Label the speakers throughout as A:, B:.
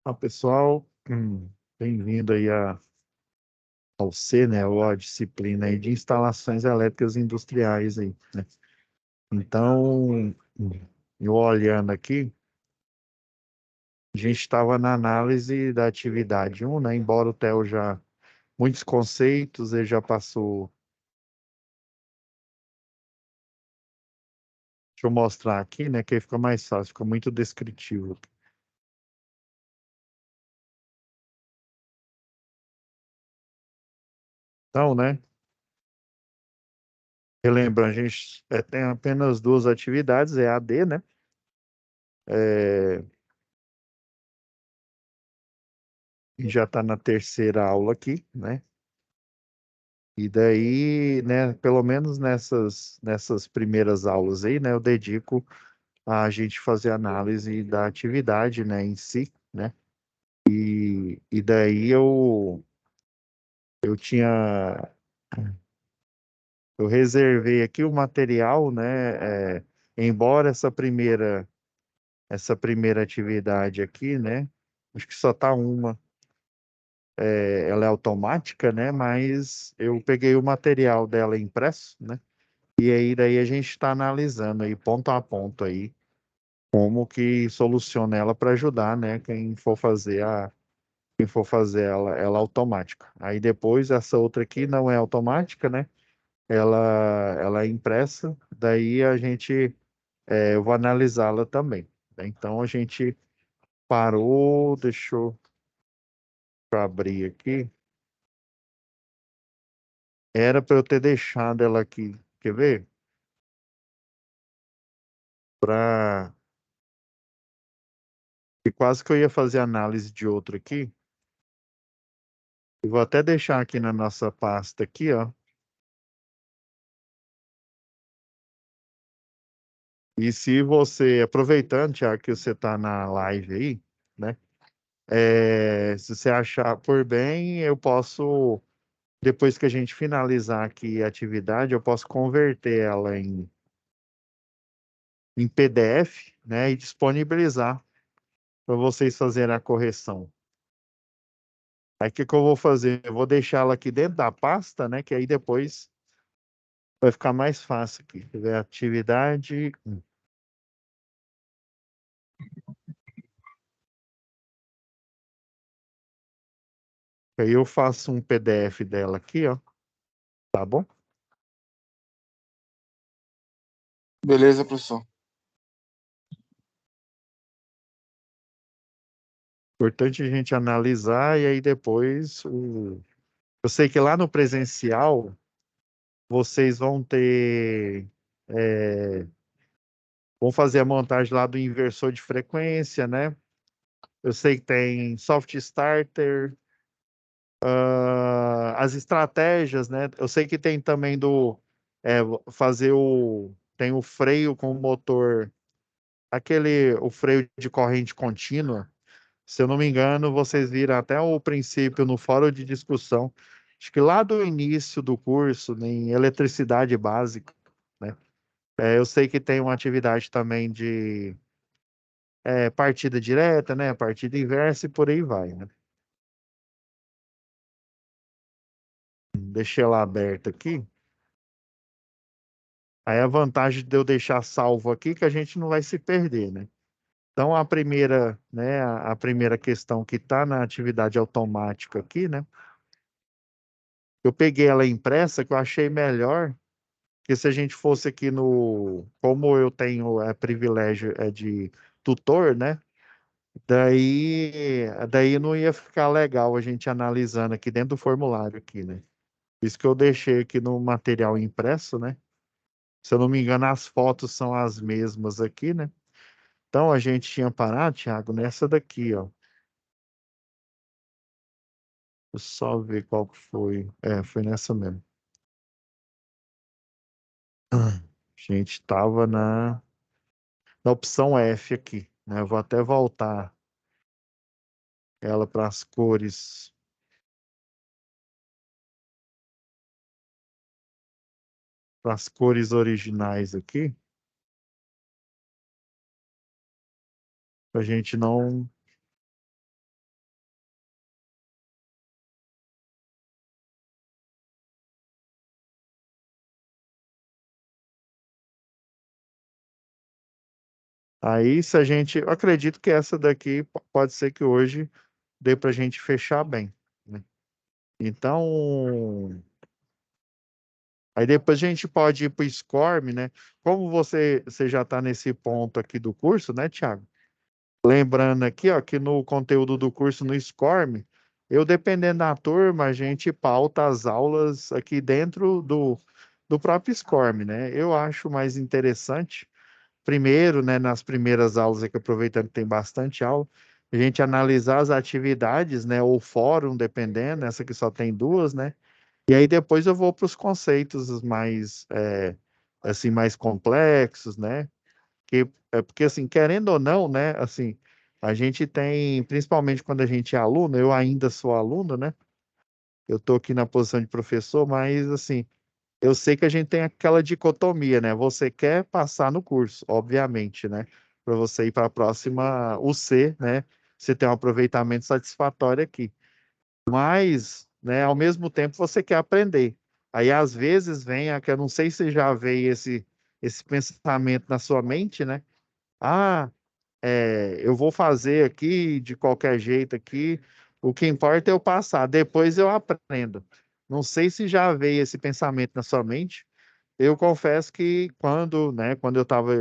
A: Olá, pessoal. Bem-vindo aí ao C, né? Ou a disciplina aí de instalações elétricas industriais aí, né? Então, eu olhando aqui, a gente estava na análise da atividade 1, né? Embora o Theo já, muitos conceitos, ele já passou. Deixa eu mostrar aqui, né? Que aí fica mais fácil, fica muito descritivo. Então, né? Relembra, a gente tem apenas duas atividades, é a D, né? É, e já está na terceira aula aqui, né? E daí, né, pelo menos nessas primeiras aulas aí, né, eu dedico a gente fazer análise da atividade, né, em si, né? E daí eu tinha, eu reservei aqui o material, né, embora essa primeira atividade aqui, né, acho que só tá uma, ela é automática, né, mas eu peguei o material dela impresso, né? E aí daí a gente está analisando aí ponto a ponto aí como que soluciona ela para ajudar, né, quem for fazer ela automática. Aí depois essa outra aqui não é automática, né? Ela é impressa, daí eu vou analisá-la também, né? Então a gente parou, deixa eu abrir aqui. Era para eu ter deixado ela aqui, quer ver? Para E quase que eu ia fazer análise de outro aqui. Eu vou até deixar aqui na nossa pasta aqui, ó. E se você, aproveitando, Tiago, que você está na live aí, né? Se você achar por bem, eu posso, depois que a gente finalizar aqui a atividade, eu posso converter ela em PDF, né? E disponibilizar para vocês fazerem a correção. Aí o que que eu vou fazer? Eu vou deixá-la aqui dentro da pasta, né? Que aí depois vai ficar mais fácil aqui. Quer ver? Atividade. Aí eu faço um PDF dela aqui, ó. Tá bom?
B: Beleza, professor.
A: Importante a gente analisar e aí depois eu sei que lá no presencial vocês vão fazer a montagem lá do inversor de frequência, né? Eu sei que tem soft starter, as estratégias, né? Eu sei que tem também é, fazer tem o freio com o motor, o freio de corrente contínua. Se eu não me engano, vocês viram até o princípio no fórum de discussão, acho que lá do início do curso, em eletricidade básica, né? Eu sei que tem uma atividade também de partida direta, né? Partida inversa e por aí vai, né? Deixei ela aberta aqui. Aí a vantagem de eu deixar salvo aqui é que a gente não vai se perder, né? Então a primeira, né? A primeira questão que está na atividade automática aqui, né? Eu peguei ela impressa, que eu achei melhor. Porque se a gente fosse aqui como eu tenho privilégio de tutor, né? Daí não ia ficar legal a gente analisando aqui dentro do formulário aqui, né? Por isso que eu deixei aqui no material impresso, né? Se eu não me engano, as fotos são as mesmas aqui, né? Então a gente tinha parado, Thiago, nessa daqui, ó. Deixa eu só ver qual que foi. Foi nessa mesmo. A gente estava na opção F aqui, né? Eu vou até voltar ela para as cores originais aqui, para a gente não. Aí, se a gente, eu acredito que essa daqui pode ser que hoje dê para a gente fechar bem, né? Então, aí depois a gente pode ir para o SCORM, né? Como você já está nesse ponto aqui do curso, né, Thiago? Lembrando aqui, ó, que no conteúdo do curso no SCORM, eu, dependendo da turma, a gente pauta as aulas aqui dentro do próprio SCORM, né? Eu acho mais interessante, primeiro, né, nas primeiras aulas aqui, aproveitando que tem bastante aula, a gente analisar as atividades, né, ou fórum, dependendo, essa aqui só tem duas, né? E aí depois eu vou para os conceitos mais, assim, mais complexos, né? Porque, assim, querendo ou não, né, assim, a gente tem, principalmente quando a gente é aluno, eu ainda sou aluno, né? Eu estou aqui na posição de professor, mas, assim, eu sei que a gente tem aquela dicotomia, né? Você quer passar no curso, obviamente, né? Para você ir para a próxima UC, né? Você tem um aproveitamento satisfatório aqui. Mas, né, ao mesmo tempo você quer aprender. Aí às vezes vem, que eu não sei se já veio esse pensamento na sua mente, né? Ah, eu vou fazer aqui de qualquer jeito aqui. O que importa é eu passar, depois eu aprendo. Não sei se já veio esse pensamento na sua mente. Eu confesso que quando eu estava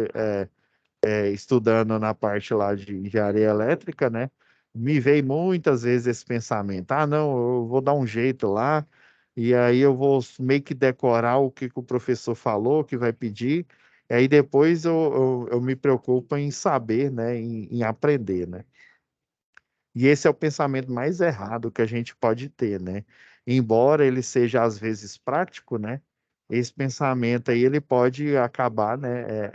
A: estudando na parte lá de engenharia elétrica, né? Me veio muitas vezes esse pensamento: ah, não, eu vou dar um jeito lá, e aí eu vou meio que decorar o que o professor falou, que vai pedir, e aí depois eu me preocupo em saber, né? Em aprender, né? E esse é o pensamento mais errado que a gente pode ter, né? Embora ele seja às vezes prático, né? Esse pensamento aí ele pode acabar, né?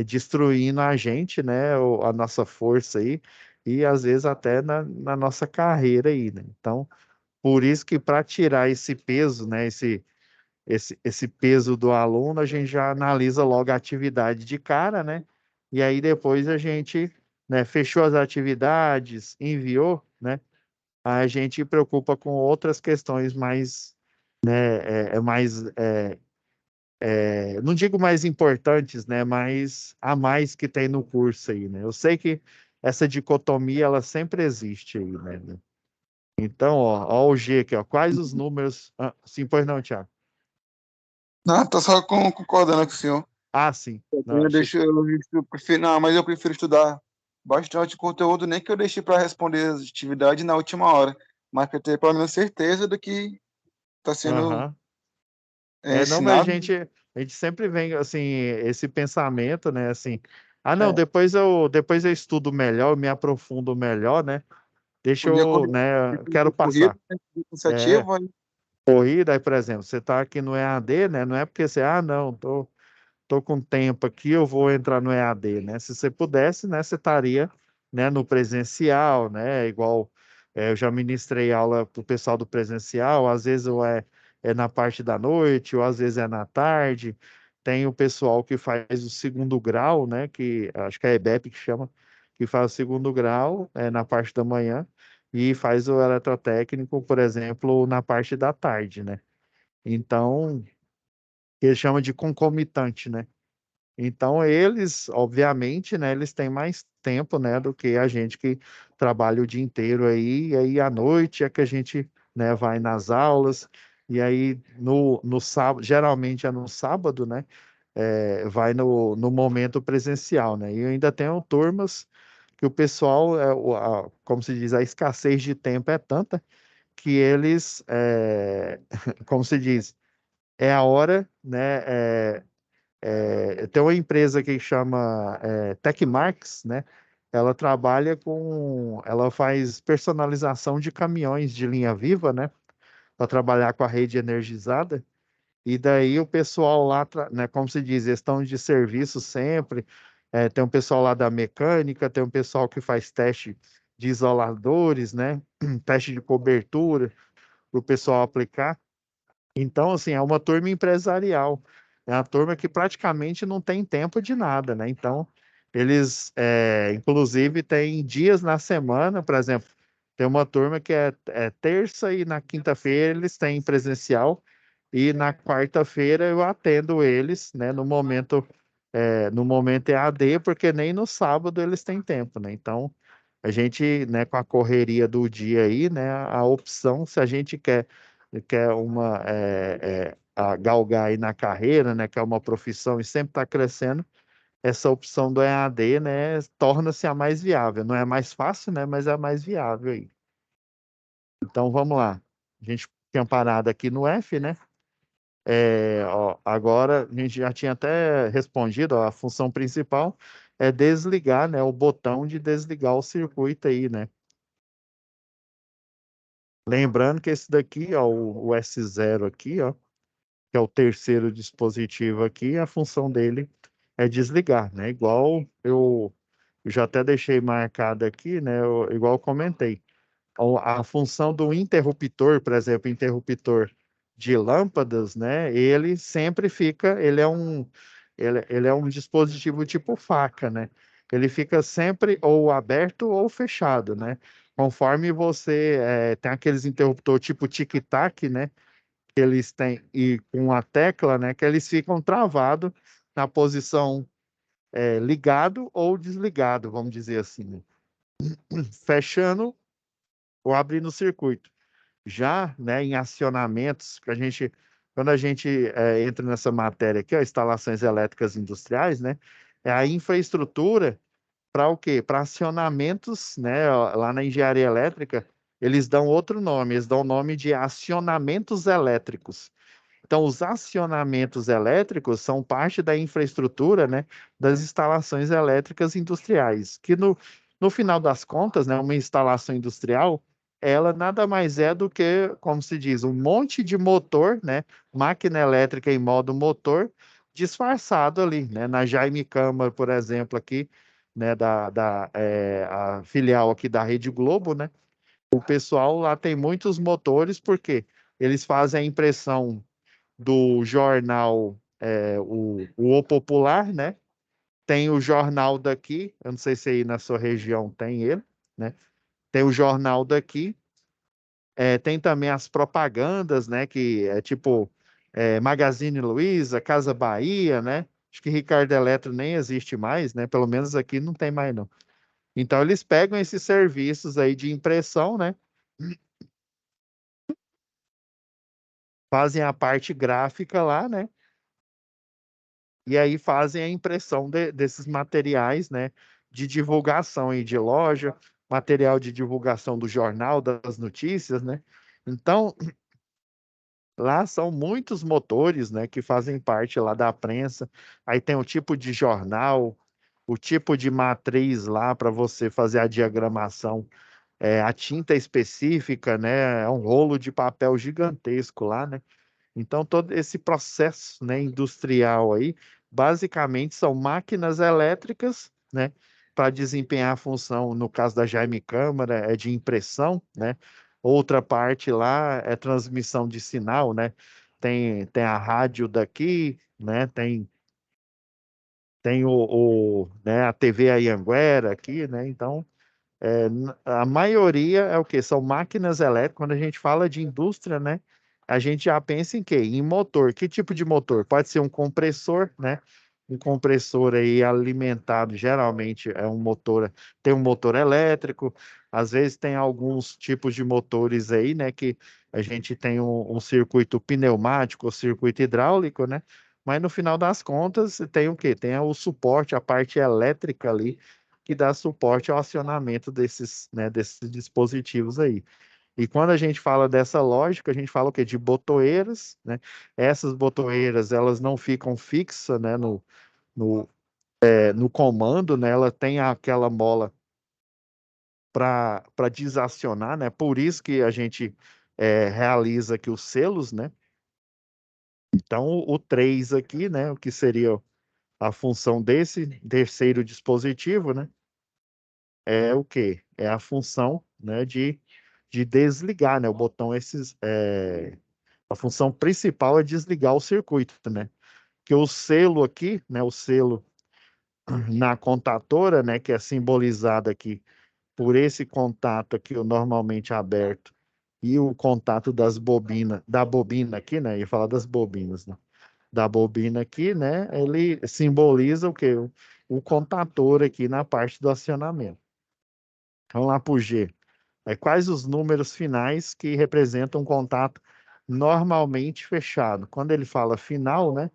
A: Destruindo a gente, né? A nossa força aí e às vezes até na nossa carreira aí, né? Então, por isso que para tirar esse peso, né? Esse peso do aluno, a gente já analisa logo a atividade de cara, né? E aí depois a gente, né, fechou as atividades, enviou, né? A gente preocupa com outras questões mais, né, não digo mais importantes, né, mas a mais que tem no curso aí, né? Eu sei que essa dicotomia ela sempre existe aí, né? Então, ó o G aqui, ó. Quais os números? Ah, sim, pois não, Thiago.
B: Não, tô só concordando com o senhor.
A: Ah, sim. Não,
B: Eu
A: achei.
B: deixo, eu prefiro, não, mas eu prefiro estudar bastante conteúdo, nem que eu deixe para responder as atividades na última hora, mas para ter pelo menos certeza do que está sendo
A: Aham. Não, mas
B: ensinado.
A: a gente sempre vem, assim, esse pensamento, né, assim, ah, não,
B: É,
A: depois eu estudo melhor, eu me aprofundo melhor, né, deixa
B: o dia
A: eu,
B: corrido,
A: né, quero
B: corrido,
A: passar.
B: né,
A: É,
B: cansativo, aí
A: corrida, aí, por exemplo, você está aqui no EAD, né, não é porque você, ah, não, tô com tempo aqui, eu vou entrar no EAD, né? Se você pudesse, né, você estaria, né, no presencial, né? Igual eu já ministrei aula para o pessoal do presencial, às vezes é na parte da noite, ou às vezes é na tarde. Tem o pessoal que faz o segundo grau, né? Que acho que é a EBEP que chama, que faz o segundo grau na parte da manhã e faz o eletrotécnico, por exemplo, na parte da tarde, né? Então, eles chamam de concomitante, né? Então, eles, obviamente, né, eles têm mais tempo, né, do que a gente que trabalha o dia inteiro aí, e aí à noite é que a gente, né, vai nas aulas, e aí no sábado, geralmente é no sábado, né, vai no momento presencial, né, e ainda tenho turmas que o pessoal, como se diz, a escassez de tempo é tanta que eles, como se diz, é a hora, né, tem uma empresa que chama Tecmarx, né? Ela faz personalização de caminhões de linha viva, né? Para trabalhar com a rede energizada. E daí o pessoal lá, né, como se diz, eles estão de serviço sempre. Tem um pessoal lá da mecânica, tem um pessoal que faz teste de isoladores, né? Teste de cobertura para o pessoal aplicar. Então, assim, é uma turma empresarial. É uma turma que praticamente não tem tempo de nada, né? Então, eles, inclusive, têm dias na semana, por exemplo, tem uma turma que é terça e na quinta-feira eles têm presencial e na quarta-feira eu atendo eles, né, no momento no momento EAD, porque nem no sábado eles têm tempo, né? Então, a gente, né, com a correria do dia aí, né, a opção, se a gente quer galgar aí na carreira, né, quer uma profissão e sempre está crescendo, essa opção do EAD, né, torna-se a mais viável. Não é mais fácil, né, mas é a mais viável aí. Então, vamos lá. A gente tinha parado aqui no F, né? Ó, agora a gente já tinha até respondido, ó, a função principal é desligar, né, o botão de desligar o circuito aí, né? Lembrando que esse daqui, ó, o S0 aqui, ó, que é o terceiro dispositivo aqui, a função dele é desligar, né? Igual eu já até deixei marcado aqui, né? Igual eu comentei. A função do interruptor, por exemplo, interruptor de lâmpadas, né? Ele sempre fica, ele é um dispositivo tipo faca, né? Ele fica sempre ou aberto ou fechado, né? Conforme você tem aqueles interruptor tipo tic-tac, né? Que eles têm e com a tecla, né? Que eles ficam travados na posição ligado ou desligado, vamos dizer assim, né? Fechando ou abrindo o circuito. Já, né, em acionamentos, quando a gente entra nessa matéria aqui, ó, instalações elétricas industriais, né, é a infraestrutura para o quê? Para acionamentos, né, ó, lá na engenharia elétrica, eles dão outro nome, eles dão o nome de acionamentos elétricos. Então, os acionamentos elétricos são parte da infraestrutura, né, das instalações elétricas industriais, que no final das contas, né, uma instalação industrial, ela nada mais é do que, como se diz, um monte de motor, né, máquina elétrica em modo motor, disfarçado ali, né, na Jaime Câmara, por exemplo, aqui, né, a filial aqui da Rede Globo, né, o pessoal lá tem muitos motores, porque eles fazem a impressão do jornal, o Popular, né? Tem o jornal daqui, eu não sei se aí na sua região tem ele, né? Tem o jornal daqui, tem também as propagandas, né? Que é tipo Magazine Luiza, Casa Bahia, né? Acho que Ricardo Eletro nem existe mais, né? Pelo menos aqui não tem mais, não. Então eles pegam esses serviços aí de impressão, né? Fazem a parte gráfica lá, né? E aí fazem a impressão desses materiais, né, de divulgação aí de loja, material de divulgação do jornal, das notícias, né? Então, lá são muitos motores, né, que fazem parte lá da prensa. Aí tem o tipo de jornal, o tipo de matriz lá para você fazer a diagramação, a tinta específica, né? É um rolo de papel gigantesco lá, né? Então, todo esse processo, né, industrial aí, basicamente são máquinas elétricas, né, para desempenhar a função, no caso da Jaime Câmara, é de impressão, né? Outra parte lá é transmissão de sinal, né? Tem a rádio daqui, né? Tem né, a TV Anhanguera aqui, né? Então, a maioria é o que? São máquinas elétricas. Quando a gente fala de indústria, né? A gente já pensa em quê? Em motor. Que tipo de motor? Pode ser um compressor, né? Um compressor aí alimentado, geralmente é um motor, tem um motor elétrico, às vezes tem alguns tipos de motores aí, né? Que a gente tem um circuito pneumático, circuito hidráulico, né? Mas no final das contas, tem o quê? Tem o suporte, a parte elétrica ali, que dá suporte ao acionamento desses, né, desses dispositivos aí. E quando a gente fala dessa lógica, a gente fala o quê? De botoeiras, né? Essas botoeiras, elas não ficam fixas, né, no, no comando, né? Ela tem aquela mola para desacionar, né? Por isso que a gente realiza aqui os selos, né? Então, o 3 aqui, né? O que seria a função desse terceiro dispositivo, né? É o quê? É a função, né, de desligar, né? O botão a função principal é desligar o circuito, né? Que o selo aqui, né, o selo na contatora, né, que é simbolizado aqui por esse contato aqui, o normalmente aberto, e o contato da bobina aqui, né? Eu ia falar das bobinas, né? da bobina aqui, né? Ele simboliza o quê? O contador aqui na parte do acionamento. Vamos lá para o G. Quais os números finais que representam um contato normalmente fechado? Quando ele fala final, né?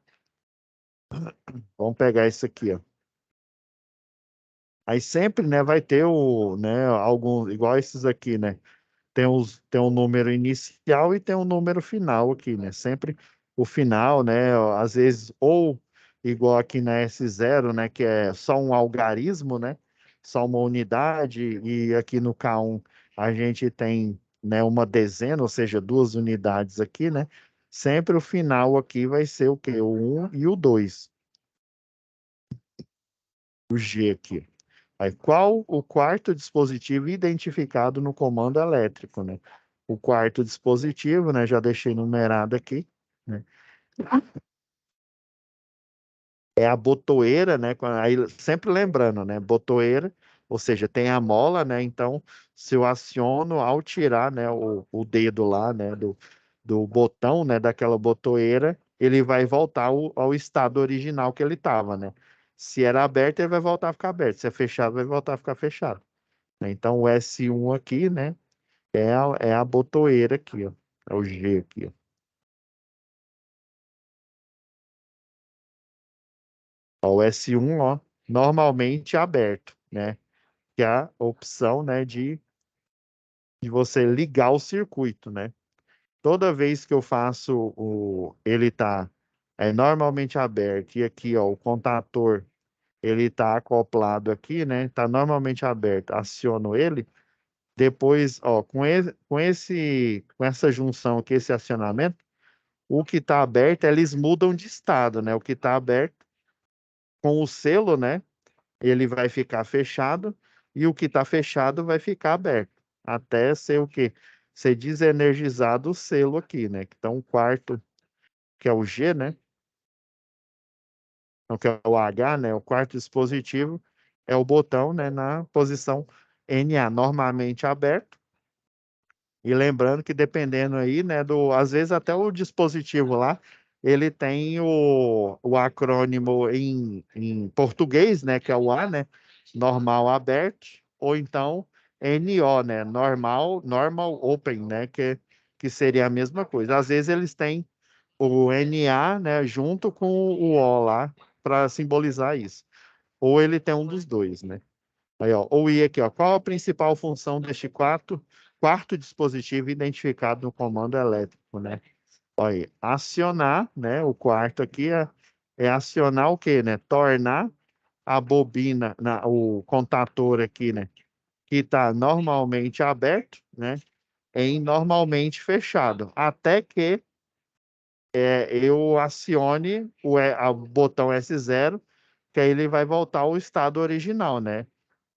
A: Vamos pegar isso aqui, ó. Aí sempre, né, vai ter né, algum, igual esses aqui, né? Tem um número inicial e tem um número final aqui, né? Sempre o final, né? Às vezes, ou igual aqui na S0, né? Que é só um algarismo, né? Só uma unidade, e aqui no K1 a gente tem, né, uma dezena, ou seja, duas unidades aqui, né? Sempre o final aqui vai ser o quê? O um e o 2, o G aqui. Aí, qual o quarto dispositivo identificado no comando elétrico, né? O quarto dispositivo, né? Já deixei numerado aqui, né? É a botoeira, né? Aí, sempre lembrando, né? Botoeira, ou seja, tem a mola, né? Então, se eu aciono ao tirar, né? O dedo lá, né? Do botão, né? Daquela botoeira, ele vai voltar ao estado original que ele estava, né? Se era aberto, ele vai voltar a ficar aberto. Se é fechado, vai voltar a ficar fechado, né? Então, o S1 aqui, né? É a botoeira aqui, ó. É o G aqui, ó. Ó, o S1, ó, normalmente aberto, né? Que é a opção, né, de você ligar o circuito, né? Toda vez que eu faço ele tá normalmente aberto e aqui, ó, o contator ele tá acoplado aqui, né? Tá normalmente aberto. Aciono ele, depois, ó, com essa junção aqui, esse acionamento, o que está aberto, eles mudam de estado, né? O que está aberto com o selo, né? Ele vai ficar fechado e o que está fechado vai ficar aberto. Até ser o quê? Ser desenergizado o selo aqui, né? Então, o quarto, que é o G, né? Então, que é o H, né? O quarto dispositivo é o botão, né? Na posição NA, normalmente aberto. E lembrando que dependendo aí, né, às vezes até o dispositivo lá, ele tem o acrônimo em português, né, que é o A, né, normal aberto, ou então NO, né, normal open, né, que seria a mesma coisa. Às vezes eles têm o NA, né, junto com o O lá, para simbolizar isso. Ou ele tem um dos dois, né? Aí, ó, ou I aqui, ó. Qual a principal função deste quarto dispositivo identificado no comando elétrico, né? Olha aí, acionar, né? O quarto aqui é acionar o quê, né? Tornar a bobina, o contator aqui, né? Que está normalmente aberto, né? Em normalmente fechado, até que eu acione o botão S0, que aí ele vai voltar ao estado original, né?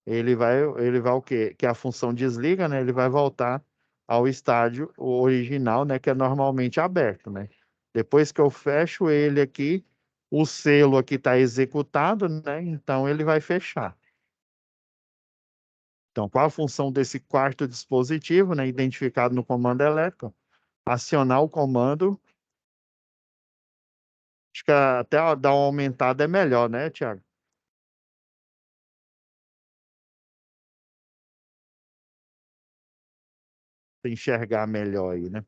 A: Ele vai o quê? Que a função desliga, né? Ele vai voltar ao estádio original, né? Que é normalmente aberto, né? Depois que eu fecho ele aqui, o selo aqui está executado, né? Então ele vai fechar. Então, qual a função desse quarto dispositivo, né? Identificado no comando elétrico? Acionar o comando. Acho que até dar uma aumentada é melhor, né, Thiago? Pra enxergar melhor aí, né?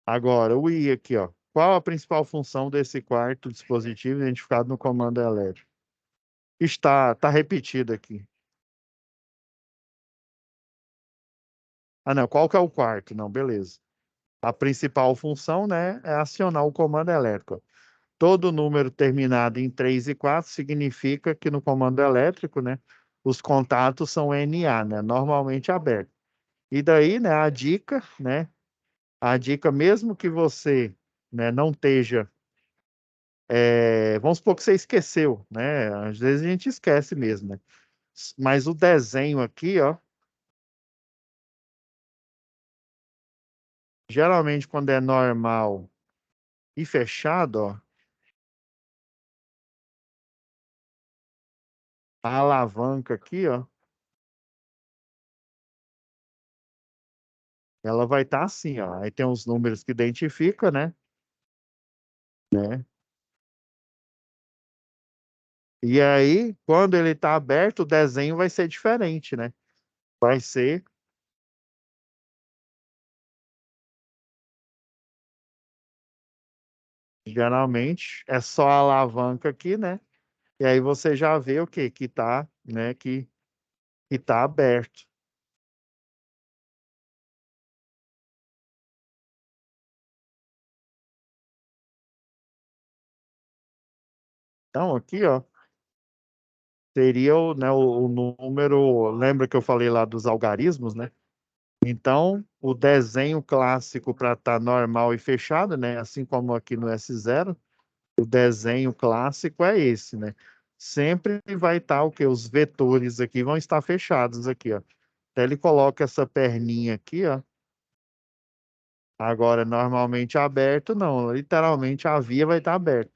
A: Agora, o I aqui, ó. Qual a principal função desse quarto dispositivo identificado no comando elétrico? Está repetido aqui. Ah, não. Qual que é o quarto? Não, beleza. A principal função, né, é acionar o comando elétrico. Todo número terminado em 3 e 4 significa que no comando elétrico, né, os contatos são NA, né, normalmente abertos. E daí, né, a dica mesmo que você, né, não esteja vamos supor que você esqueceu, né? Às vezes a gente esquece mesmo, né? Mas o desenho aqui, ó, geralmente quando é normal e fechado, ó, a alavanca aqui, ó, ela vai estar assim, ó. Aí tem os números que identifica, né? E aí, quando ele está aberto, o desenho vai ser diferente, né? Vai ser, geralmente, é só a alavanca aqui, né? E aí você já vê o que que tá, né? Que tá aberto. Então, aqui, ó, seria o número. Lembra que eu falei lá dos algarismos, né? Então, o desenho clássico para estar normal e fechado, né? Assim como aqui no S0, o desenho clássico é esse, né? Sempre vai estar o que? Os vetores aqui vão estar fechados aqui, ó. Até ele coloca essa perninha aqui, ó. Agora, normalmente aberto, não. Literalmente a via vai estar aberta.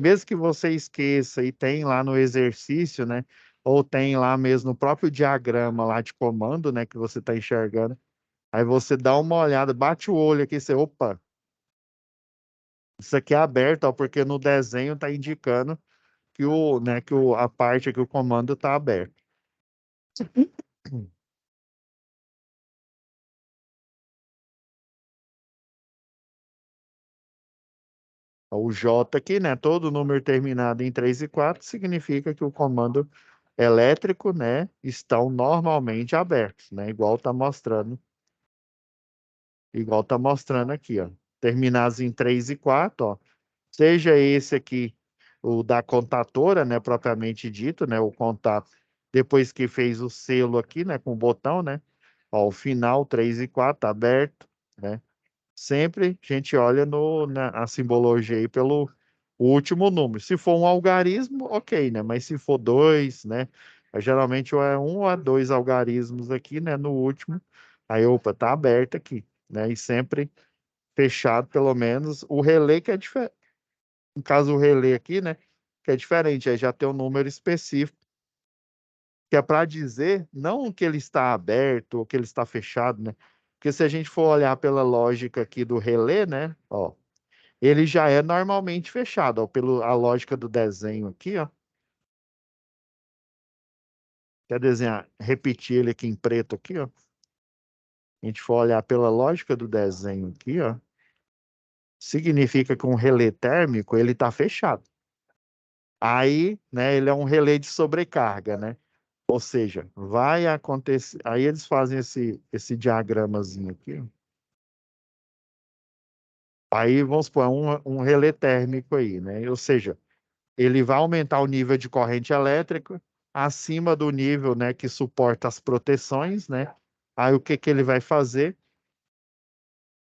A: Mesmo que você esqueça e tem lá no exercício, né? Ou tem lá mesmo no próprio diagrama lá de comando, né? Que você está enxergando. Aí você dá uma olhada, bate o olho aqui, você, opa, isso aqui é aberto, ó, porque no desenho está indicando que a parte aqui, o comando está aberto. O J aqui, né? Todo número terminado em 3 e 4 significa que o comando elétrico, né, estão normalmente abertos, né? Igual tá mostrando aqui, ó. Terminados em 3 e 4, ó. Seja esse aqui o da contatora, né, propriamente dito, né, o contato depois que fez o selo aqui, né, com o botão, né? Ó, o final 3 e 4 tá aberto, né? Sempre a gente olha na simbologia aí pelo último número. Se for um algarismo, ok, né? Mas se for dois, né? Geralmente ou é um ou é dois algarismos aqui, né? No último, aí, opa, tá aberto aqui, né? E sempre fechado, pelo menos, o relé que é diferente. No caso, o relé aqui, né? Que é diferente, aí já tem um número específico, que é para dizer não que ele está aberto ou que ele está fechado, né? Porque se a gente for olhar pela lógica aqui do relé, né? Ó, ele já é normalmente fechado, ó, pelo a lógica do desenho aqui, ó. Quer desenhar, repetir ele aqui em preto aqui, ó. A gente for olhar pela lógica do desenho aqui, ó, significa que um relé térmico ele está fechado. Aí, né, ele é um relé de sobrecarga, né? Ou seja, vai acontecer. Aí eles fazem esse diagramazinho aqui, ó. Aí vamos supor, é um relé térmico aí, né? Ou seja, ele vai aumentar o nível de corrente elétrica acima do nível, né, que suporta as proteções, né? Aí o que que ele vai fazer?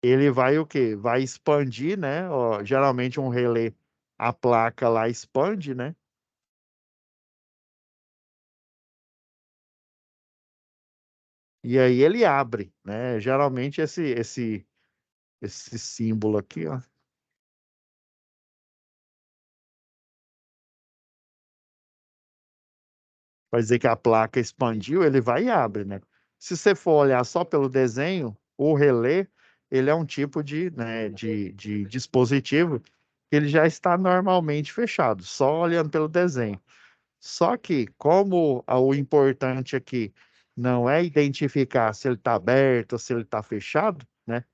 A: Ele vai o quê? Vai expandir, né? Ó, geralmente um relé, a placa lá expande, né? E aí ele abre, né? Geralmente esse símbolo aqui, ó, vai dizer que a placa expandiu, ele vai e abre, né? Se você for olhar só pelo desenho, o relé, ele é um tipo de dispositivo que ele já está normalmente fechado, só olhando pelo desenho. Só que, como o importante aqui não é identificar se ele está aberto ou se ele está fechado, né?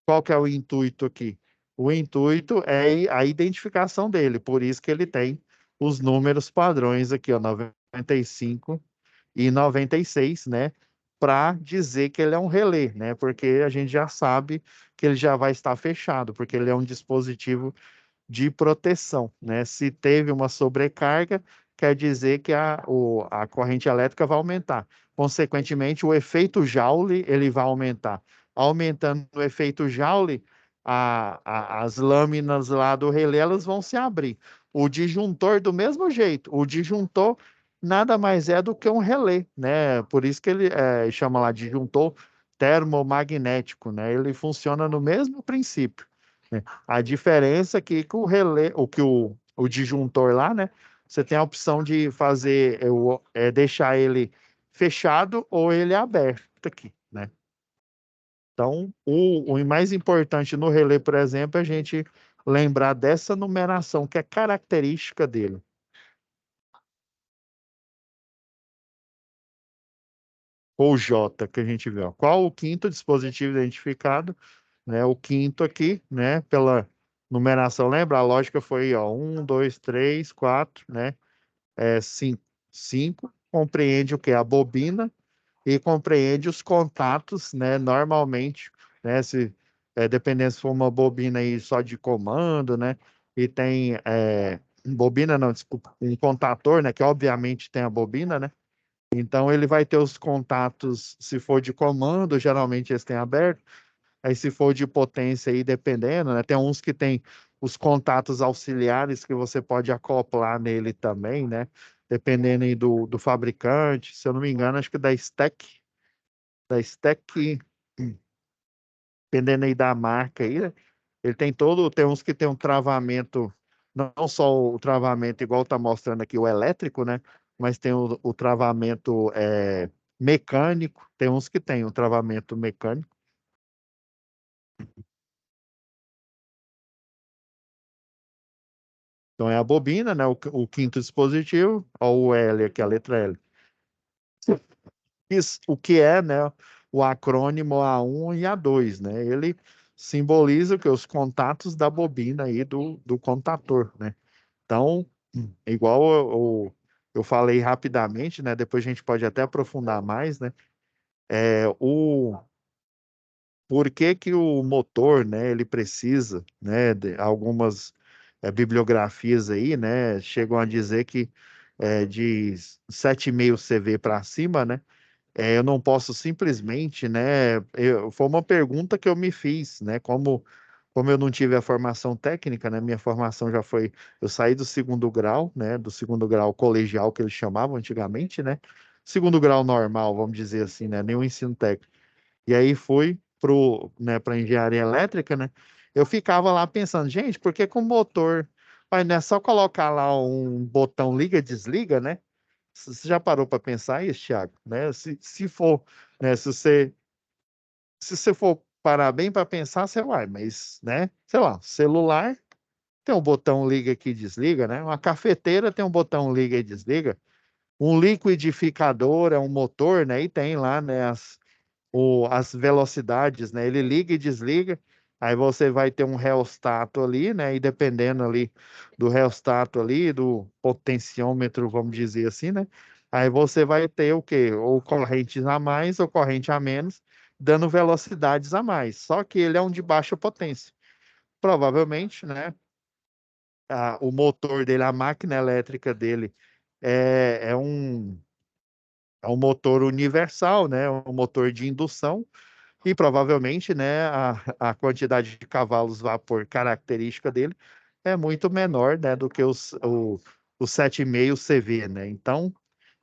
A: Qual que é o intuito aqui? O intuito é a identificação dele, por isso que ele tem os números padrões aqui, ó, 95 e 96, né? Para dizer que ele é um relé, né? Porque a gente já sabe que ele já vai estar fechado, porque ele é um dispositivo de proteção, né? Se teve uma sobrecarga, quer dizer que a corrente elétrica vai aumentar. Consequentemente, o efeito Joule ele vai aumentar. Aumentando o efeito Joule, as lâminas lá do relé elas vão se abrir. O disjuntor do mesmo jeito. O disjuntor nada mais é do que um relé, né? Por isso que ele chama lá de disjuntor termomagnético, né? Ele funciona no mesmo princípio, né? A diferença é que o relé, o disjuntor lá, né? Você tem a opção de fazer, deixar ele fechado ou ele aberto aqui, né? Então, o mais importante no relé, por exemplo, é a gente lembrar dessa numeração que é característica dele. Ou J, que a gente vê. Ó. Qual o quinto dispositivo identificado? Né? O quinto aqui, né? Pela numeração, lembra? A lógica foi, ó, 1, 2, 3, 4, né? 5. 5 compreende o que? A bobina e compreende os contatos, né? Normalmente, né? Dependendo se for uma bobina aí só de comando, né? E tem bobina, não, desculpa, um contator, né? Que obviamente tem a bobina, né? Então ele vai ter os contatos, se for de comando, geralmente eles têm aberto. Aí se for de potência aí, dependendo, né? Tem uns que tem os contatos auxiliares que você pode acoplar nele também, né? Dependendo aí do fabricante. Se eu não me engano, acho que da Stack, dependendo aí da marca aí, né? Ele tem uns que tem um travamento, não só o travamento igual tá mostrando aqui o elétrico, né? Mas tem o travamento mecânico, tem uns que tem o travamento mecânico. Então é a bobina, né? O quinto dispositivo, ó, o L aqui, a letra L. O que é, né? O acrônimo A1 e A2, né? Ele simboliza que os contatos da bobina aí do contator, né? Então, igual eu falei rapidamente, né? Depois a gente pode até aprofundar mais, né? Por que que o motor, né? Ele precisa, né? De algumas bibliografias aí, né? Chegam a dizer que de 7,5 CV para cima, né? Eu não posso simplesmente, né? Foi uma pergunta que eu me fiz, né? Como eu não tive a formação técnica, né? Minha formação já foi. Eu saí do segundo grau, né? Do segundo grau colegial que eles chamavam antigamente, né? Segundo grau normal, vamos dizer assim, né? Nem o ensino técnico. E aí fui para engenharia elétrica, né? Eu ficava lá pensando, gente, por que com o motor? Mas não é só colocar lá um botão liga, desliga, né? Você já parou para pensar isso, Thiago? Né? Se for, né? Se você for parar bem para pensar, você vai, mas, né? Sei lá, celular tem um botão liga aqui e desliga, né? Uma cafeteira tem um botão liga e desliga. Um liquidificador é um motor, né? E tem lá, né? As velocidades, né? Ele liga e desliga. Aí você vai ter um reostato ali, né? E dependendo ali do reostato ali, do potenciômetro, vamos dizer assim, né? Aí você vai ter o quê? Ou correntes a mais ou corrente a menos, dando velocidades a mais. Só que ele é um de baixa potência. Provavelmente, né? O motor dele, a máquina elétrica dele é um motor universal, né? Um motor de indução. E provavelmente, né, a quantidade de cavalos vapor característica dele é muito menor, né, do que o 7,5 CV, né? Então,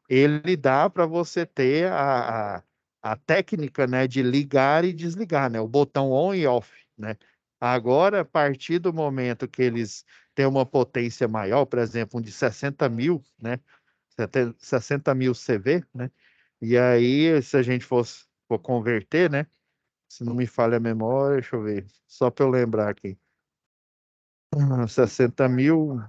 A: ele dá para você ter a técnica, né, de ligar e desligar, né? O botão on e off, né? Agora, a partir do momento que eles têm uma potência maior, por exemplo, um de 60,000, né? 60,000 CV, né? E aí, se a gente for converter, né? Se não me falha a memória, deixa eu ver. Só para eu lembrar aqui. 60,000.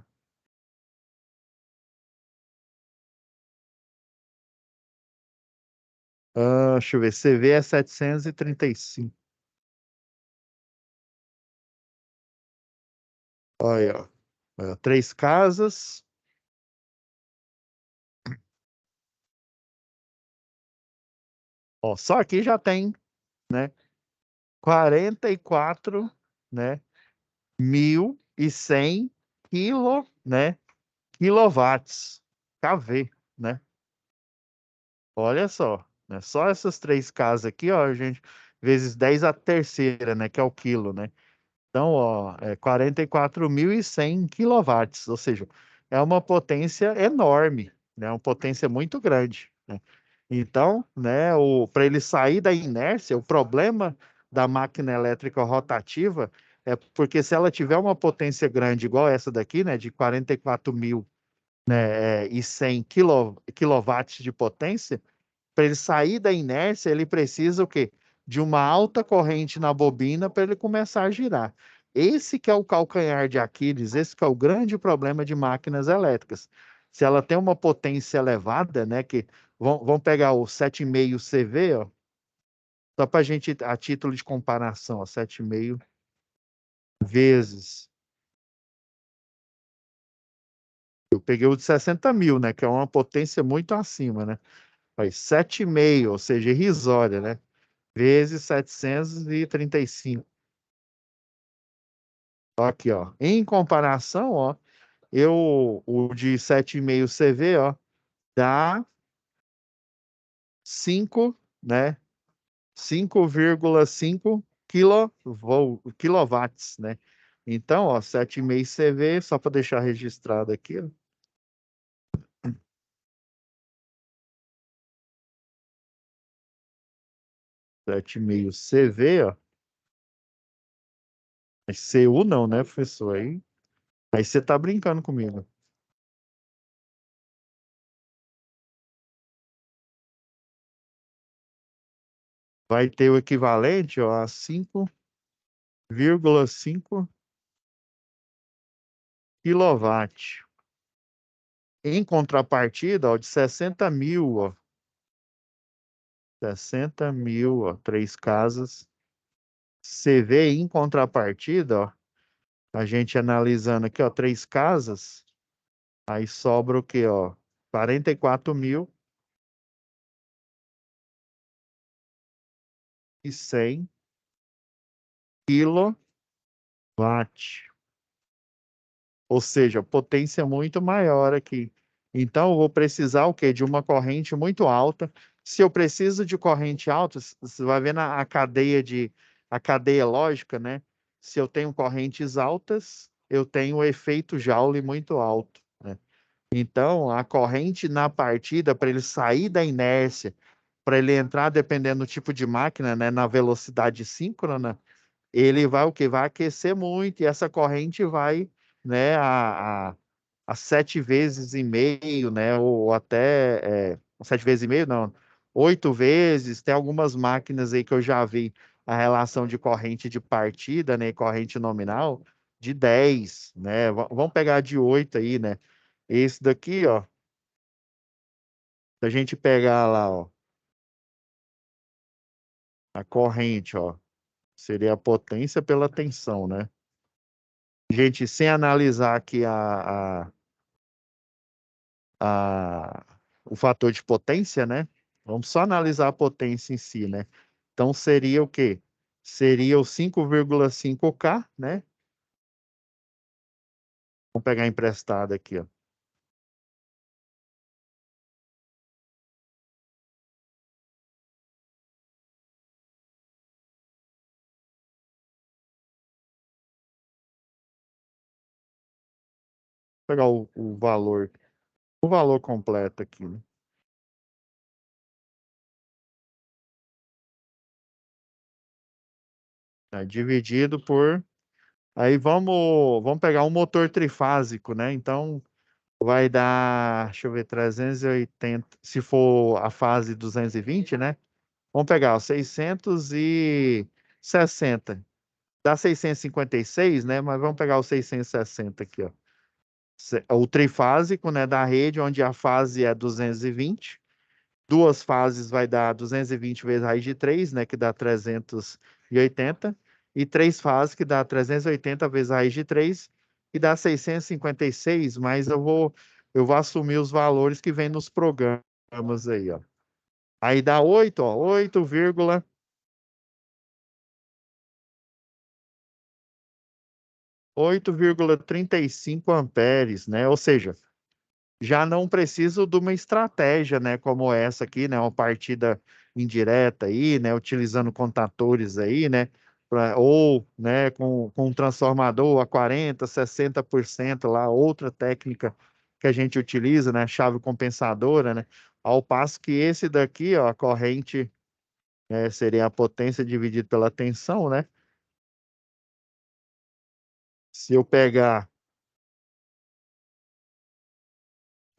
A: Deixa eu ver. CV é 735. Olha, ó. Três casas. Ó, só aqui já tem, né? 44, né? 1.100 né? Quilowatts. KV, né? Olha só, né? Só essas três casas aqui, ó, gente, vezes 10 a terceira, né? Que é o quilo, né? Então, ó, 44.100 quilowatts, ou seja, é uma potência enorme, né? Uma potência muito grande, né? Então, né, para ele sair da inércia, o problema da máquina elétrica rotativa é porque se ela tiver uma potência grande igual essa daqui, né, de 44.000, né, e 100 quilowatts de potência, para ele sair da inércia, ele precisa o quê? de uma alta corrente na bobina para ele começar a girar. Esse que é o calcanhar de Aquiles, esse que é o grande problema de máquinas elétricas. Se ela tem uma potência elevada, né, que vamos pegar o 7,5 CV, ó, só para a gente, a título de comparação, ó, 7,5 vezes. Eu peguei o de 60 mil, né, que é uma potência muito acima, né? Faz 7,5, ou seja, irrisória, né? Vezes 735. Aqui, ó. Em comparação, ó, o de 7,5 CV, ó, dá 5, né? 5,5 quilowatts, né? Então, ó, 7,5 CV, só para deixar registrado aqui, ó. 7,5 CV, ó. Mas CU não, né, professor? Aí você tá brincando comigo. Vai ter o equivalente, ó, a 5,5 quilowatt. Em contrapartida, ó, de 60 mil, ó, 60 mil, ó, três casas. Você vê em contrapartida, ó, a gente analisando aqui, ó, três casas, aí sobra o quê, ó? 44.100 quilowatt. Ou seja, potência muito maior aqui. Então, eu vou precisar o quê? De uma corrente muito alta. Se eu preciso de corrente alta, você vai ver na a cadeia lógica, né? Se eu tenho correntes altas, eu tenho o efeito Joule muito alto, né? Então, a corrente na partida, para ele sair da inércia, para ele entrar, dependendo do tipo de máquina, né, na velocidade síncrona, ele vai o quê? Vai aquecer muito e essa corrente vai, né, a 7,5 vezes, né, ou até 7,5 vezes, não, 8 vezes. Tem algumas máquinas aí que eu já vi a relação de corrente de partida, né, corrente nominal de 10, né? Vamos pegar de 8 aí, né? Esse daqui, ó, se a gente pegar lá, ó, a corrente, ó, seria a potência pela tensão, né? Gente, sem analisar aqui a, o fator de potência, né? Vamos só analisar a potência em si, né? Então seria o quê? Seria o 5,5K, né? Vamos pegar emprestado aqui, ó. Vou pegar o valor completo aqui, né? Tá, dividido por. Aí vamos pegar um motor trifásico, né? Então vai dar, deixa eu ver, 380. Se for a fase 220, né? Vamos pegar o 660. Dá 656, né? Mas vamos pegar o 660 aqui, ó. O trifásico, né, da rede, onde a fase é 220. Duas fases vai dar 220 vezes raiz de 3, né, que dá 380. E três fases, que dá 380 vezes raiz de 3, que dá 656. Mas eu vou assumir os valores que vem nos programas aí, ó. Aí dá 8, ó, 8,35 amperes, né? Ou seja, já não preciso de uma estratégia, né, como essa aqui, né, uma partida indireta aí, né, utilizando contatores aí, né, ou, né, com um transformador a 40, 60% lá, outra técnica que a gente utiliza, né, chave compensadora, né, ao passo que esse daqui, ó, a corrente, seria a potência dividida pela tensão, né? Se eu pegar,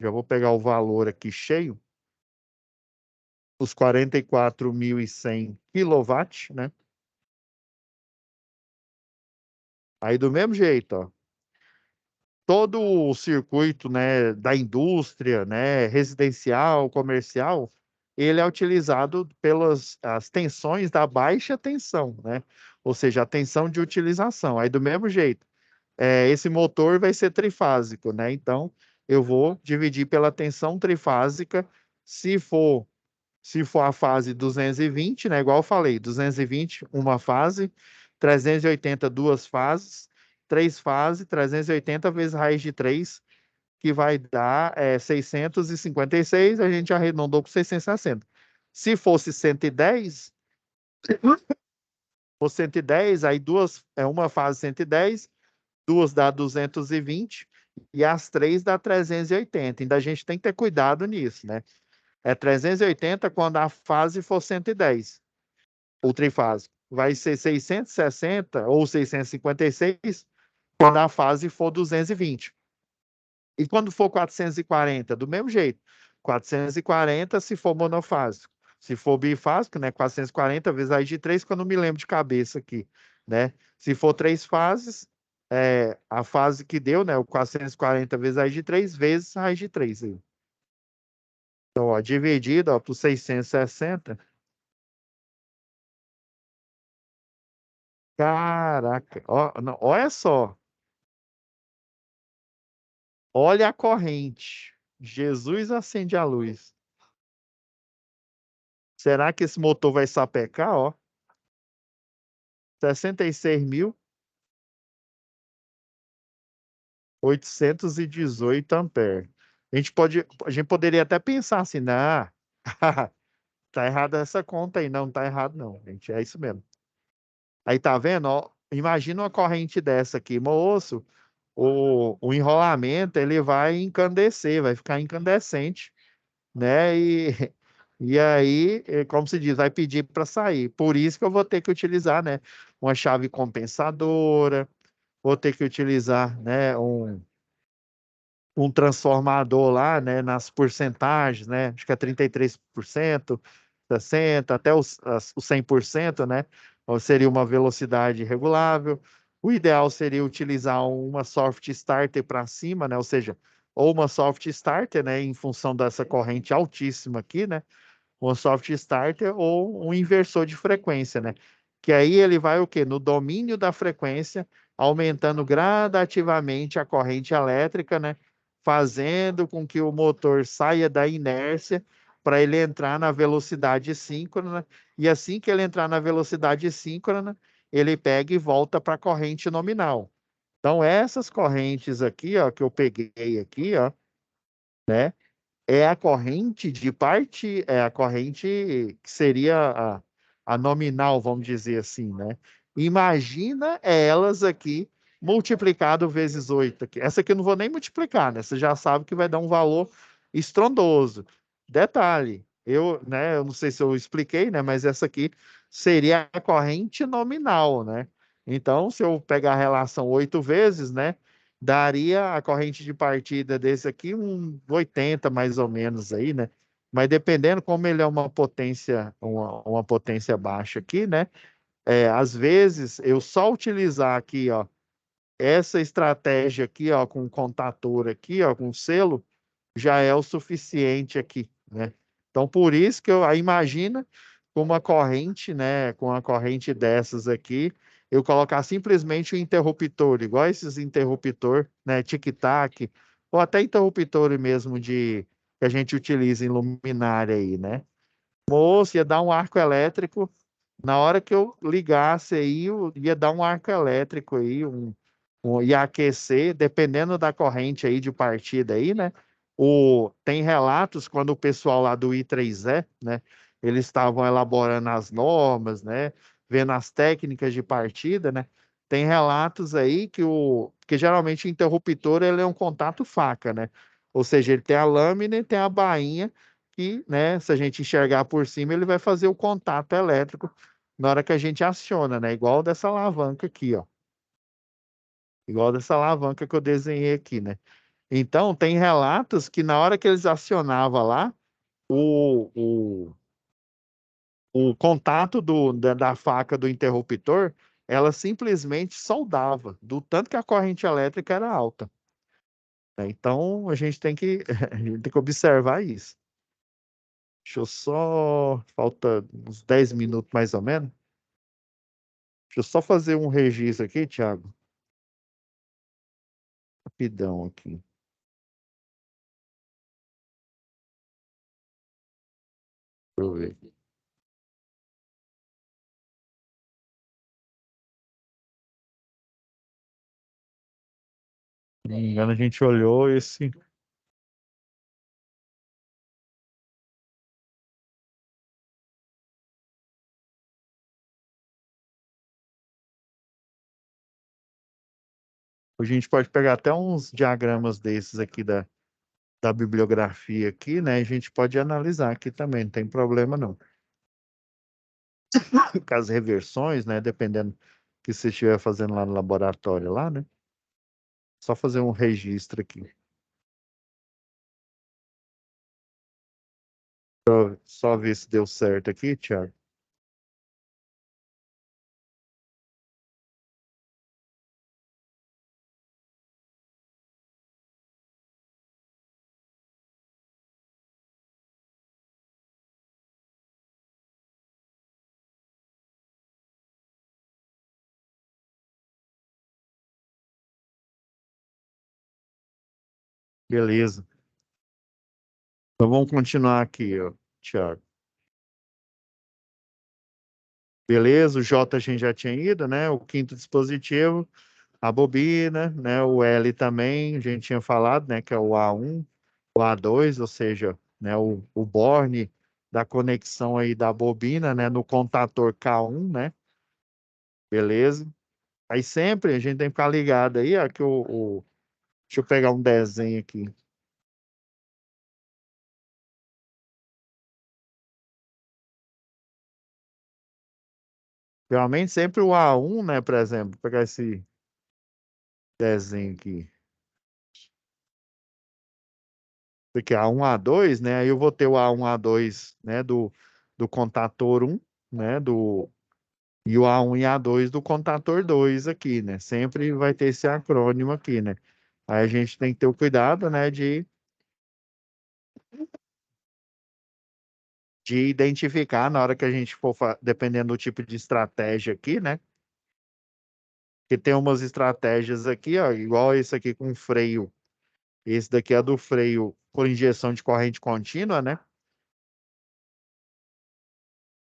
A: já vou pegar o valor aqui cheio, os 44.100 quilowatts, né? Aí do mesmo jeito, ó, todo o circuito, né, da indústria, né, residencial, comercial, ele é utilizado pelas as tensões da baixa tensão, né? Ou seja, a tensão de utilização. Aí do mesmo jeito, esse motor vai ser trifásico, né? Então eu vou dividir pela tensão trifásica. Se for se for a fase 220, né? Igual eu falei, 220, uma fase, 380, duas fases, três fases, 380 vezes raiz de 3, que vai dar 656, a gente arredondou para 660. Se fosse 110, for 110, aí uma fase 110, duas dá 220 e as três dá 380. Ainda a gente tem que ter cuidado nisso, né? É 380 quando a fase for 110, o trifásico. Vai ser 660 ou 656 quando a fase for 220. E quando for 440, do mesmo jeito. 440 se for monofásico. Se for bifásico, né? 440 vezes raiz de 3, que eu não me lembro de cabeça aqui, né? Se for três fases, a fase que deu, né? O 440 vezes raiz de 3 vezes raiz de 3 aí. Então, ó, dividido, ó, por 660. Caraca, ó, não, olha só. Olha a corrente. Jesus acende a luz. Será que esse motor vai sapecar, ó? 66.818 amperes. A gente poderia até pensar assim, nah, tá errada essa conta aí. Não, tá errado não, gente. É isso mesmo. Aí tá vendo, ó? Imagina uma corrente dessa aqui, moço. O enrolamento ele vai encandecer, vai ficar incandescente, né? E aí, como se diz, vai pedir para sair. Por isso que eu vou ter que utilizar, né, uma chave compensadora, vou ter que utilizar, né, um transformador lá, né, nas porcentagens, né? Acho que é 33%, 60%, até o 100%, né? Ou seria uma velocidade regulável. O ideal seria utilizar uma soft starter para cima, né? Ou seja, ou uma soft starter, né, em função dessa corrente altíssima aqui, né? Um soft starter ou um inversor de frequência, né? Que aí ele vai o quê? No domínio da frequência, aumentando gradativamente a corrente elétrica, né? Fazendo com que o motor saia da inércia para ele entrar na velocidade síncrona. E assim que ele entrar na velocidade síncrona, ele pega e volta para a corrente nominal. Então, essas correntes aqui, ó, que eu peguei aqui, ó, né? É a corrente que seria a nominal, vamos dizer assim, né? Imagina elas aqui multiplicado vezes 8 aqui. Essa aqui eu não vou nem multiplicar, né? Você já sabe que vai dar um valor estrondoso. Detalhe, eu não sei se eu expliquei, né? Mas essa aqui seria a corrente nominal, né? Então, se eu pegar a relação 8 vezes, né? Daria a corrente de partida desse aqui um 80 mais ou menos aí, né? Mas dependendo como ele é uma potência baixa aqui, né? Às vezes eu só utilizar aqui, ó, essa estratégia aqui, ó, com contator aqui, ó, com selo, já é o suficiente aqui, né? Então, por isso que aí imagina com uma corrente, né, com uma corrente dessas aqui, eu colocar simplesmente o interruptor, igual esses interruptor, né, tic-tac, ou até interruptor mesmo que a gente utiliza em luminária aí, né? Moço, ia dar um arco elétrico, na hora que eu ligasse aí, ia dar um arco elétrico aí, ia aquecer, dependendo da corrente aí de partida aí, né? Tem relatos quando o pessoal lá do I3E, né? Eles estavam elaborando as normas, né? Vendo as técnicas de partida, né? Tem relatos aí que geralmente o interruptor ele é um contato faca, né? Ou seja, ele tem a lâmina e tem a bainha que, né? Se a gente enxergar por cima, ele vai fazer o contato elétrico na hora que a gente aciona, né? Igual dessa alavanca aqui, ó. Igual dessa alavanca que eu desenhei aqui, né? Então, tem relatos que na hora que eles acionavam lá, o, o contato da faca do interruptor, ela simplesmente soldava, do tanto que a corrente elétrica era alta. Então, a gente tem que, a gente tem que observar isso. Deixa eu só. Falta uns 10 minutos mais ou menos. Deixa eu só fazer um registro aqui, Thiago. Rapidão aqui. Deixa eu ver. Se não me engano, a gente olhou esse. A gente pode pegar até uns diagramas desses aqui da bibliografia aqui, né? A gente pode analisar aqui também, não tem problema não. Com as reversões, né? Dependendo que você estiver fazendo lá no laboratório lá, né? Só fazer um registro aqui. Só ver se deu certo aqui, Thiago. Beleza. Então vamos continuar aqui, ó, Thiago. Beleza, o J a gente já tinha ido, né? O quinto dispositivo, a bobina, né? O L também, a gente tinha falado, né? Que é o A1, o A2, ou seja, né? O borne da conexão aí da bobina, né? No contator K1, né? Beleza. Aí sempre a gente tem que ficar ligado aí, ó, que deixa eu pegar um desenho aqui. Realmente sempre o A1, né? Por exemplo, vou pegar esse desenho aqui. Porque A1, A2, né? Aí eu vou ter o A1, A2, né? Do contator 1, né? E o A1 e A2 do contator 2 aqui, né? Sempre vai ter esse acrônimo aqui, né? Aí a gente tem que ter o cuidado, né? De identificar na hora que a gente for, dependendo do tipo de estratégia aqui, né? Que tem umas estratégias aqui, ó, igual esse aqui com freio. Esse daqui é do freio por injeção de corrente contínua, né?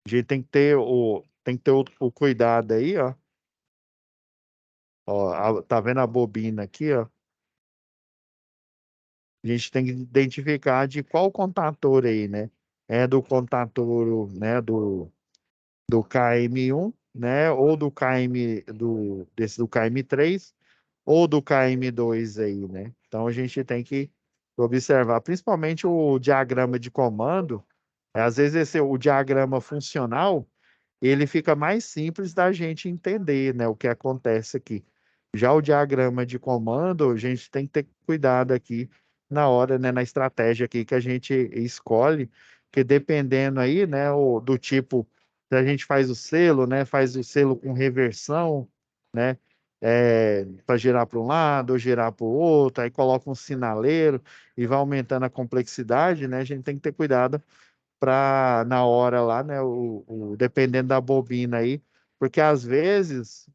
A: A gente tem que ter o cuidado aí, ó. Ó, tá vendo a bobina aqui, ó? A gente tem que identificar de qual contator aí, né? É do contator, né, do KM1, né? Ou do KM, do KM3, ou do KM2 aí, né? Então a gente tem que observar, principalmente o diagrama de comando. Às vezes o diagrama funcional ele fica mais simples da gente entender, né, o que acontece aqui. Já o diagrama de comando, a gente tem que ter cuidado aqui na hora, né, na estratégia aqui que a gente escolhe, que dependendo aí, né, do tipo, se a gente faz o selo, né, faz o selo com reversão, né, para girar para um lado ou girar para o outro, aí coloca um sinaleiro e vai aumentando a complexidade, né, a gente tem que ter cuidado para na hora lá, né? Dependendo da bobina aí, porque às vezes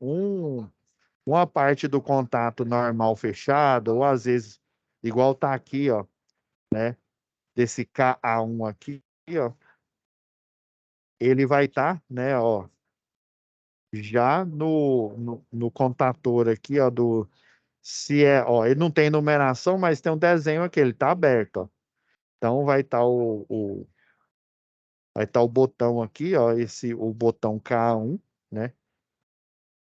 A: uma parte do contato normal fechado, ou às vezes, igual tá aqui, ó, né? Desse KA1 aqui, ó, ele vai estar, né, ó, já no contator aqui, ó, se é, ó, ele não tem numeração, mas tem um desenho aqui, ele tá aberto, ó. Então vai estar o botão aqui, ó, o botão K1, né?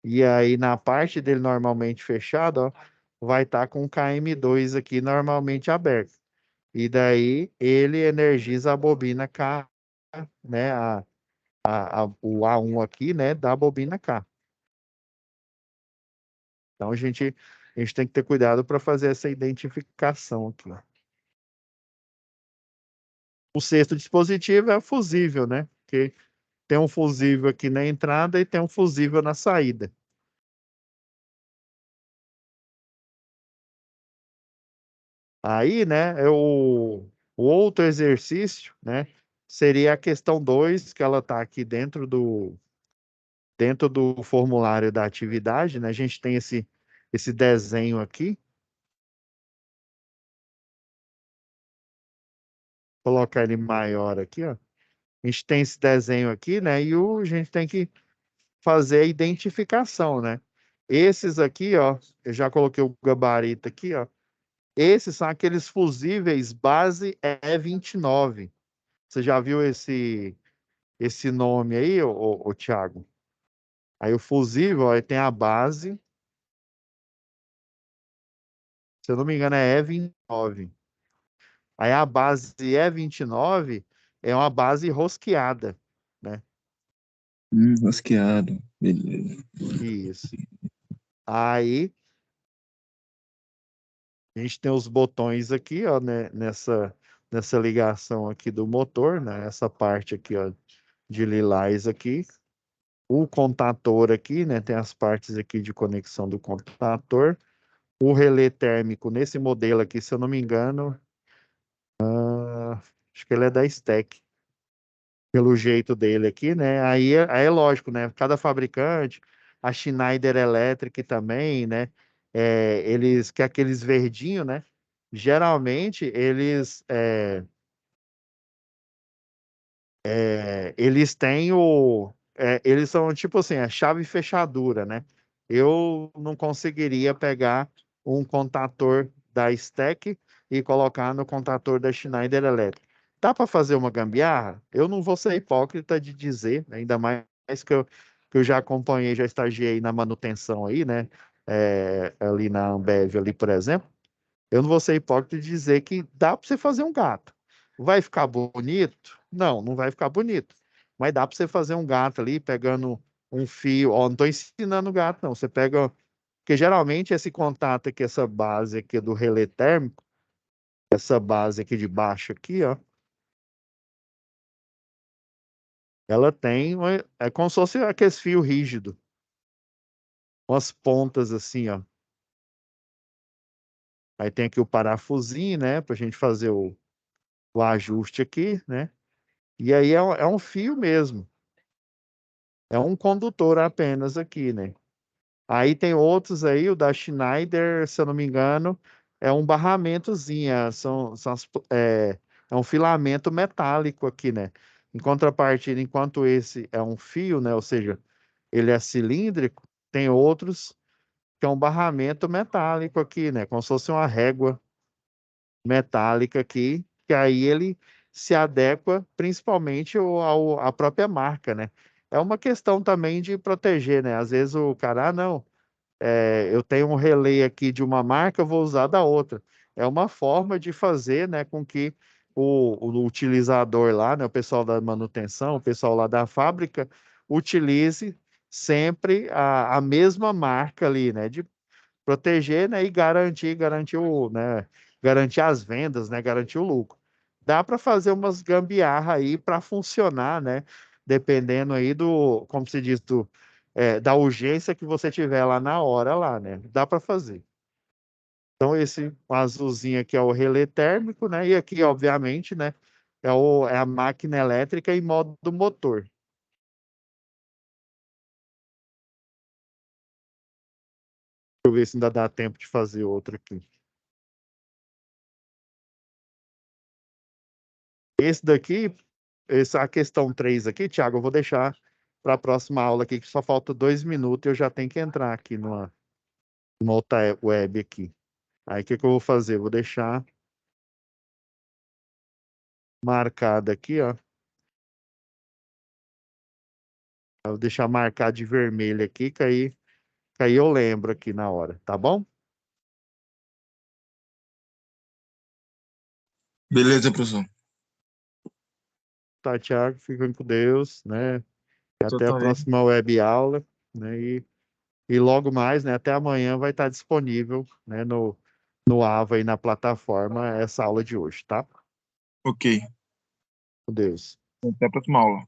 A: E aí na parte dele normalmente fechado, ó, vai estar com o KM2 aqui normalmente aberto. E daí ele energiza a bobina K, né? O A1 aqui, né? Da bobina K. Então a gente tem que ter cuidado para fazer essa identificação aqui. O sexto dispositivo é fusível, né? tem um fusível aqui na entrada e tem um fusível na saída. Aí, né, o outro exercício, né, seria a questão 2, que ela está aqui dentro do formulário da atividade, né? A gente tem esse desenho aqui. Vou colocar ele maior aqui, ó. A gente tem esse desenho aqui, né? E a gente tem que fazer a identificação, né? Esses aqui, ó, eu já coloquei o gabarito aqui, ó. Esses são aqueles fusíveis base E29. Você já viu esse nome aí, ô Thiago? Aí o fusível, ó, tem a base, se eu não me engano, é E29. Aí a base E29 é uma base rosqueada, né?
C: Rosqueado. Beleza.
A: Isso. Aí a gente tem os botões aqui, ó, né, nessa ligação aqui do motor, né? Essa parte aqui, ó, de lilás aqui. O contator aqui, né? Tem as partes aqui de conexão do contator. O relé térmico nesse modelo aqui, se eu não me engano, acho que ele é da Stack, pelo jeito dele aqui, né? Aí é lógico, né? Cada fabricante, a Schneider Electric também, né? Eles, que é aqueles verdinhos, né? Geralmente eles têm eles são tipo assim, a chave e fechadura, né? Eu não conseguiria pegar um contator da Stack e colocar no contator da Schneider Electric. Dá para fazer uma gambiarra? Eu não vou ser hipócrita de dizer, né? Ainda mais que eu já acompanhei, já estagiei na manutenção aí, né? Ali na Ambev, ali, por exemplo. Eu não vou ser hipócrita de dizer que dá para você fazer um gato. Vai ficar bonito? Não, não vai ficar bonito. Mas dá para você fazer um gato ali, pegando um fio. Ó, não estou ensinando gato, não. Você pega. Porque geralmente esse contato aqui, essa base aqui do relé térmico, essa base aqui de baixo aqui, ó, ela tem. É como se fosse aqueles fio rígido. Umas pontas assim, ó. Aí tem aqui o parafusinho, né? Para a gente fazer o ajuste aqui, né? E aí é um fio mesmo. É um condutor apenas aqui, né? Aí tem outros aí, o da Schneider, se eu não me engano, é um barramentozinho, é um filamento metálico aqui, né? Em contrapartida, enquanto esse é um fio, né? Ou seja, ele é cilíndrico, tem outros que é um barramento metálico aqui, né? Como se fosse uma régua metálica aqui, que aí ele se adequa principalmente à própria marca, né? É uma questão também de proteger, né? Às vezes o cara, não, eu tenho um relé aqui de uma marca, eu vou usar da outra. É uma forma de fazer, né, com que o utilizador lá, né, o pessoal da manutenção, o pessoal lá da fábrica, utilize sempre a mesma marca ali, né, de proteger, né, e garantir as vendas, né, garantir o lucro. Dá para fazer umas gambiarra aí para funcionar, né, dependendo aí como se diz, da urgência que você tiver lá na hora lá, né? Dá para fazer. Então esse azulzinho aqui é o relé térmico, né? E aqui, obviamente, né, é a máquina elétrica em modo motor. Deixa eu ver se ainda dá tempo de fazer outro aqui. Esse daqui, a questão 3 aqui, Thiago, eu vou deixar para a próxima aula aqui, que só falta 2 minutos e eu já tenho que entrar aqui numa outra web aqui. Aí o que que eu vou fazer? Vou deixar marcado aqui, ó. Eu vou deixar marcado de vermelho aqui, que aí eu lembro aqui na hora, tá bom?
C: Beleza, professor.
A: Tá, Thiago, fiquem com Deus, né?
C: Você
A: Até a
C: também.
A: próxima web aula, né? E logo mais, né? Até amanhã vai estar disponível, né? No AVA e na plataforma essa aula de hoje, tá?
C: Ok.
A: Com Deus.
C: Até a próxima aula.